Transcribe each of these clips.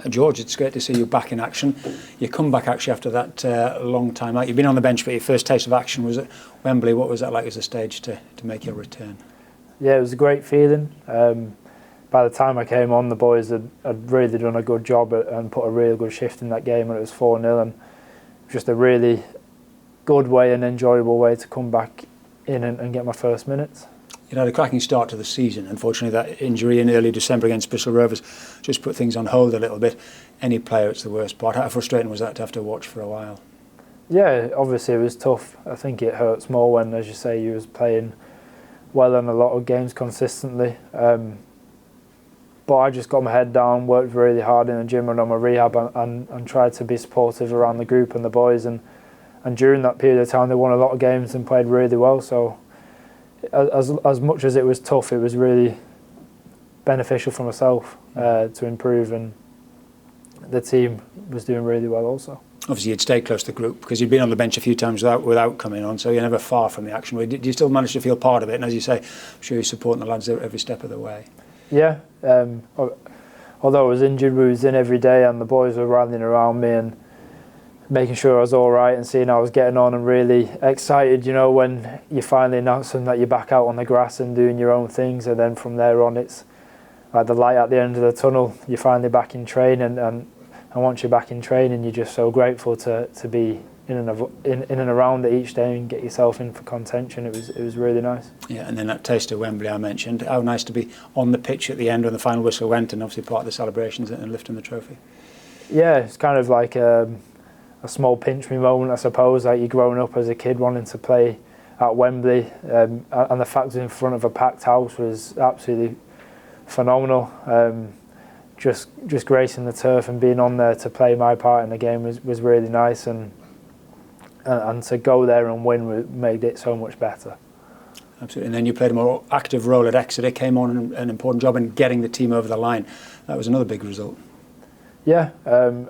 George, it's great to see you back in action. You come back actually after that long time out. You've been on the bench, but your first taste of action was at Wembley. What was that like as a stage to make your return? Yeah, it was a great feeling. By the time I came on, the boys had really done a good job and put a really good shift in that game, and it was 4-0, and just a really good way and enjoyable way to come back in and get my first minutes. You had a cracking start to the season. Unfortunately, that injury in early December against Bristol Rovers just put things on hold a little bit. Any player, it's the worst part. How frustrating was that to have to watch for a while? Yeah, obviously it was tough. I think it hurts more when, as you say, you was playing well in a lot of games consistently. But I just got my head down, worked really hard in the gym and on my rehab, and tried to be supportive around the group and the boys. And during that period of time, they won a lot of games and played really well. So as much as it was tough, it was really beneficial for myself to improve, and the team was doing really well also. Obviously, you'd stayed close to the group because you'd been on the bench a few times without coming on, so you're never far from the action. Did you still manage to feel part of it? And as you say, I'm sure you're supporting the lads every step of the way. Yeah, although I was injured, we was in every day, and the boys were rallying around me and making sure I was all right and seeing how I was getting on, and really excited, you know, when you finally announce them that you're back out on the grass and doing your own things. And then from there on, it's like the light at the end of the tunnel. You're finally back in training, and once you're back in training, you're just so grateful to be in and around it each day and get yourself in for contention. It was really nice. Yeah, and then that taste of Wembley I mentioned. How nice to be on the pitch at the end when the final whistle went, and obviously part of the celebrations and lifting the trophy. Yeah, it's kind of like a small pinch me moment, I suppose. Like you're growing up as a kid wanting to play at Wembley, and the fact that in front of a packed house was absolutely phenomenal. Just gracing the turf and being on there to play my part in the game was really nice, and to go there and win made it so much better. Absolutely. And then you played a more active role at Exeter, came on an important job in getting the team over the line. That was another big result. Yeah, I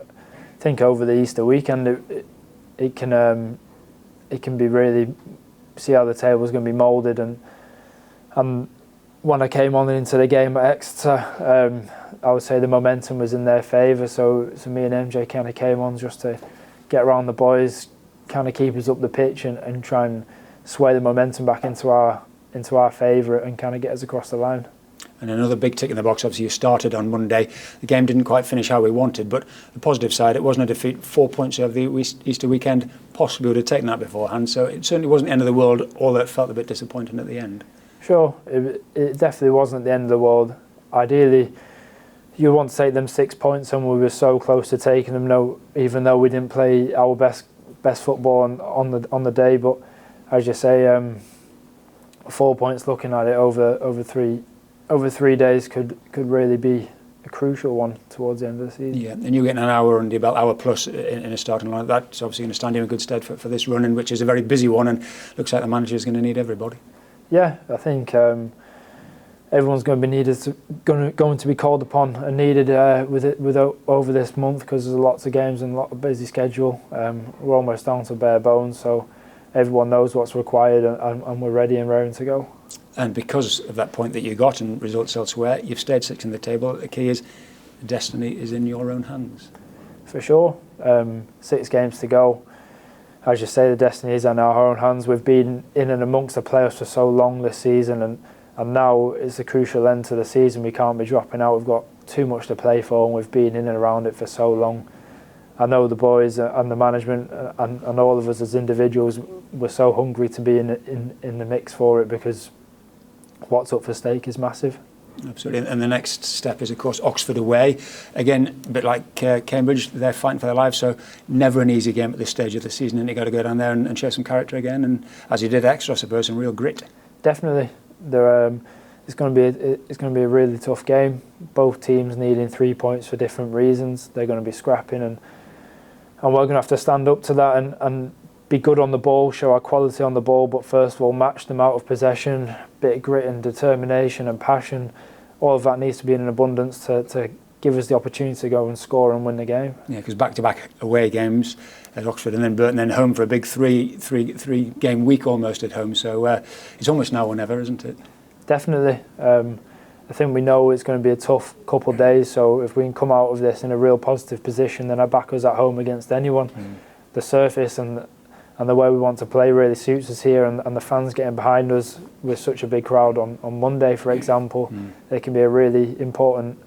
think over the Easter weekend it can be really see how the table's going to be moulded, and when I came on into the game at Exeter, I would say the momentum was in their favour, so me and MJ kind of came on just to get around the boys, kind of keep us up the pitch and try and sway the momentum back into our favour and kind of get us across the line. And another big tick in the box, obviously you started on Monday. The game didn't quite finish how we wanted, but the positive side, it wasn't a defeat. 4 points over the Easter weekend, possibly would have taken that beforehand, so it certainly wasn't the end of the world, although it felt a bit disappointing at the end. Sure, it definitely wasn't the end of the world. Ideally, you want to take them 6 points, and we were so close to taking them, even though we didn't play our best football on the day. But as you say, 4 points looking at it over 3 days could really be a crucial one towards the end of the season. Yeah, and you're getting an hour under your belt, hour plus in a starting line. That's obviously going to stand you in good stead for this run, which is a very busy one, and looks like the manager is going to need everybody. Yeah, I think everyone's going to be going to be called upon and needed over this month, because there's lots of games and a lot of busy schedule. We're almost down to bare bones, so everyone knows what's required, and we're ready and raring to go. And because of that point that you got and results elsewhere, you've stayed sixth in the table. The key is destiny is in your own hands. For sure. 6 games to go. As you say, the destiny is in our own hands. We've been in and amongst the playoffs for so long this season, and now it's a crucial end to the season. We can't be dropping out. We've got too much to play for, and we've been in and around it for so long. I know the boys and the management and all of us as individuals were so hungry to be in the mix for it, because what's up for stake is massive. Absolutely, and the next step is, of course, Oxford away. Again, a bit like Cambridge, they're fighting for their lives, so never an easy game at this stage of the season, and you've got to go down there and show some character again, and as you did Exeter, I suppose, some real grit. Definitely. It's going to be a really tough game. Both teams needing 3 points for different reasons. They're going to be scrapping, and we're going to have to stand up to that and be good on the ball, show our quality on the ball, but first of all match them out of possession, bit of grit and determination and passion. All of that needs to be in an abundance to give us the opportunity to go and score and win the game. Yeah, because back-to-back away games at Oxford and then Burton, then home for a big three game week almost at home. So it's almost now or never, isn't it? Definitely. I think we know it's going to be a tough couple of days, so if we can come out of this in a real positive position, then I back us at home against anyone. The surface and the way we want to play really suits us here, and the fans getting behind us with such a big crowd on Monday, for example, they can be a really important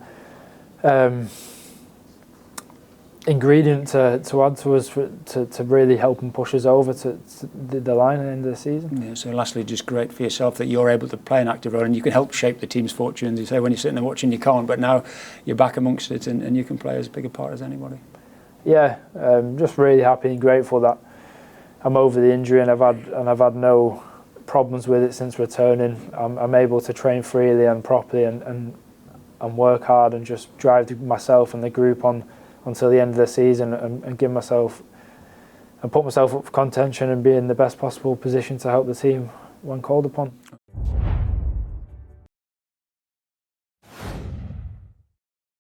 ingredient to add to us to really help and push us over to the line at the end of the season. Yeah, so lastly, just great for yourself that you're able to play an active role and you can help shape the team's fortunes. You say when you're sitting there watching you can't, but now you're back amongst it and you can play as big a part as anybody. Yeah, just really happy and grateful that I'm over the injury and I've had no problems with it since returning. I'm able to train freely and properly and work hard and just drive myself and the group on until the end of the season and give myself and put myself up for contention and be in the best possible position to help the team when called upon.